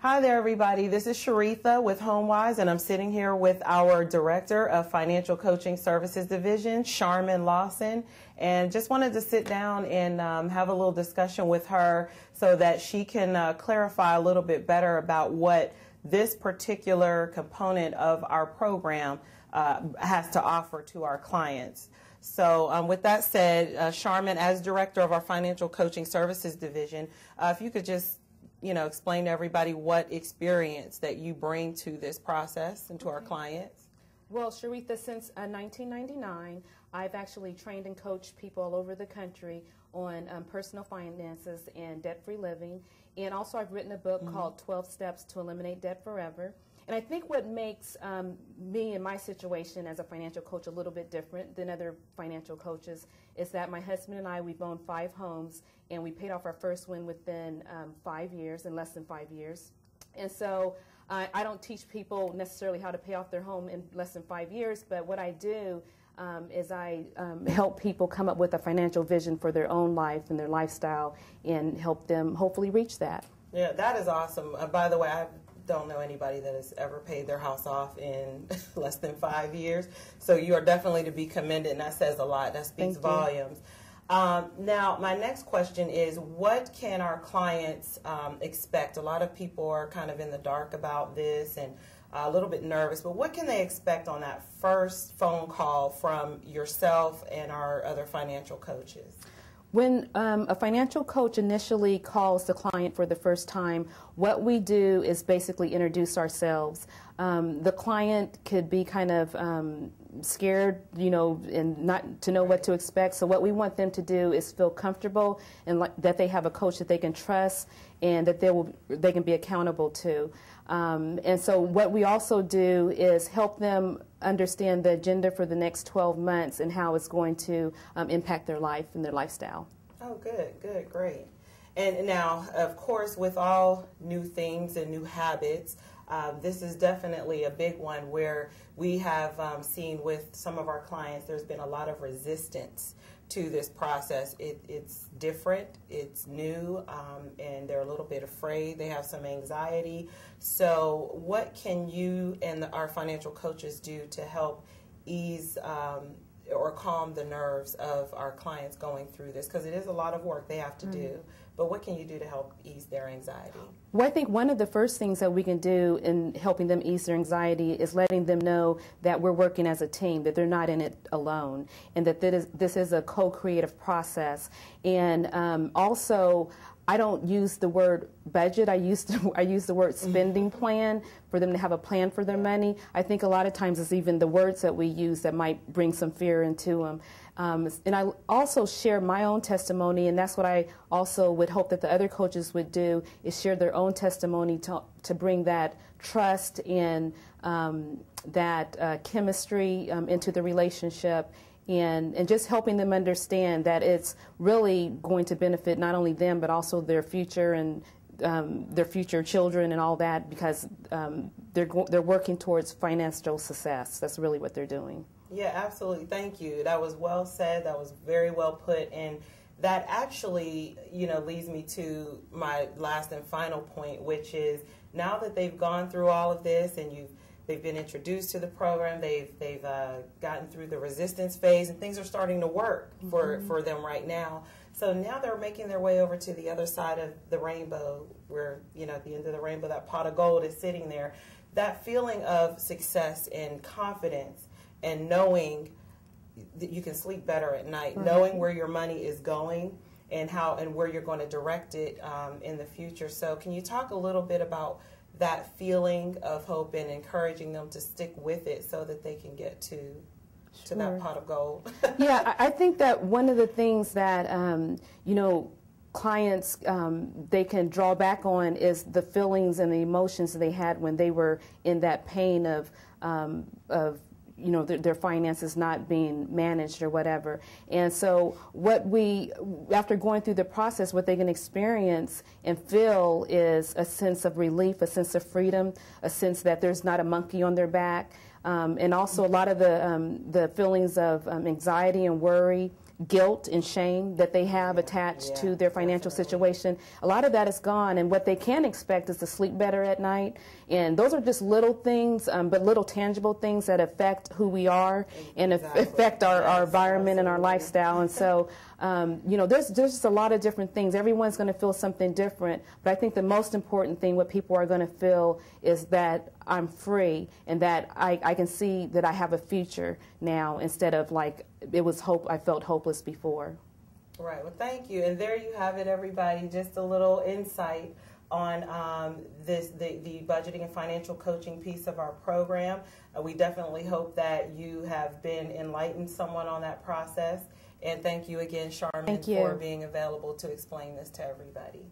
Hi there, everybody. This is Sharetha with HomeWise, and I'm sitting here with our Director of Financial Coaching Services Division, Sharman Lawson, and just wanted to sit down and have a little discussion with her so that she can clarify a little bit better about what this particular component of our program has to offer to our clients. So with that said, Sharman, as Director of our Financial Coaching Services Division, if you could just explain to everybody what experience that you bring to this process and to our clients. Well, Sharetha, since 1999, I've actually trained and coached people all over the country on personal finances and debt-free living. And also I've written a book called 12 Steps to Eliminate Debt Forever. And I think what makes me in my situation as a financial coach a little bit different than other financial coaches is that my husband and I, we've owned 5 homes, and we paid off our first one within 5 years, in less than 5 years. And so I don't teach people necessarily how to pay off their home in less than 5 years, but what I do is I help people come up with a financial vision for their own life and their lifestyle and help them hopefully reach that. Yeah, that is awesome. By the way, I don't know anybody that has ever paid their house off in less than 5 years. So you are definitely to be commended, and that says a lot. That speaks volumes. Now, my next question is, what can our clients expect? A lot of people are kind of in the dark about this and a little bit nervous, but what can they expect on that first phone call from yourself and our other financial coaches? When a financial coach initially calls the client for the first time, what we do is basically introduce ourselves. The client could be kind of scared, and not to know what to expect. So what we want them to do is feel comfortable and that they have a coach that they can trust and that they can be accountable to. And so what we also do is help them understand the agenda for the next 12 months and how it's going to impact their life and their lifestyle. Oh, good, great. And now, of course, with all new things and new habits, this is definitely a big one where we have seen with some of our clients there's been a lot of resistance to this process. It's different, it's new, and they're a little bit afraid. They have some anxiety. So what can you and our financial coaches do to help ease or calm the nerves of our clients going through this? Because it is a lot of work they have to do. But what can you do to help ease their anxiety? Well, I think one of the first things that we can do in helping them ease their anxiety is letting them know that we're working as a team, that they're not in it alone, and that this is a co-creative process. And also, I don't use the word budget. I use the word spending plan for them to have a plan for their money. I think a lot of times it's even the words that we use that might bring some fear into them. And I also share my own testimony, and that's what I also would hope that the other coaches would do, is share their own testimony to bring that trust and that chemistry into the relationship. And just helping them understand that it's really going to benefit not only them but also their future and their future children and all that, because they're working towards financial success. That's really what they're doing. Yeah, absolutely. Thank you. That was well said. That was very well put. And that actually, leads me to my last and final point, which is now that they've gone through all of this and they've been introduced to the program, they've gotten through the resistance phase, and things are starting to work for them right now. So now they're making their way over to the other side of the rainbow, where at the end of the rainbow that pot of gold is sitting there. That feeling of success and confidence and knowing that you can sleep better at night, knowing where your money is going and where you're going to direct it in the future. So can you talk a little bit about that feeling of hope and encouraging them to stick with it so that they can get to that pot of gold? Yeah, I think that one of the things that clients they can draw back on is the feelings and the emotions they had when they were in that pain of their finances not being managed or whatever. And so after going through the process, what they can experience and feel is a sense of relief, a sense of freedom, a sense that there's not a monkey on their back, and also a lot of the feelings of anxiety and worry guilt and shame that they have attached to their financial situation. A lot of that is gone, and what they can expect is to sleep better at night. And those are just little things, but little tangible things that affect who we are and affect our environment and our lifestyle. And so, you know, there's just a lot of different things. Everyone's going to feel something different, but I think the most important thing, what people are going to feel, is that I'm free and that I can see that I have a future now, instead of like I felt hopeless before. Right. Well, thank you. And there you have it, everybody. Just a little insight on the budgeting and financial coaching piece of our program. We definitely hope that you have been enlightened somewhat on that process. And thank you again, Sharman, for being available to explain this to everybody.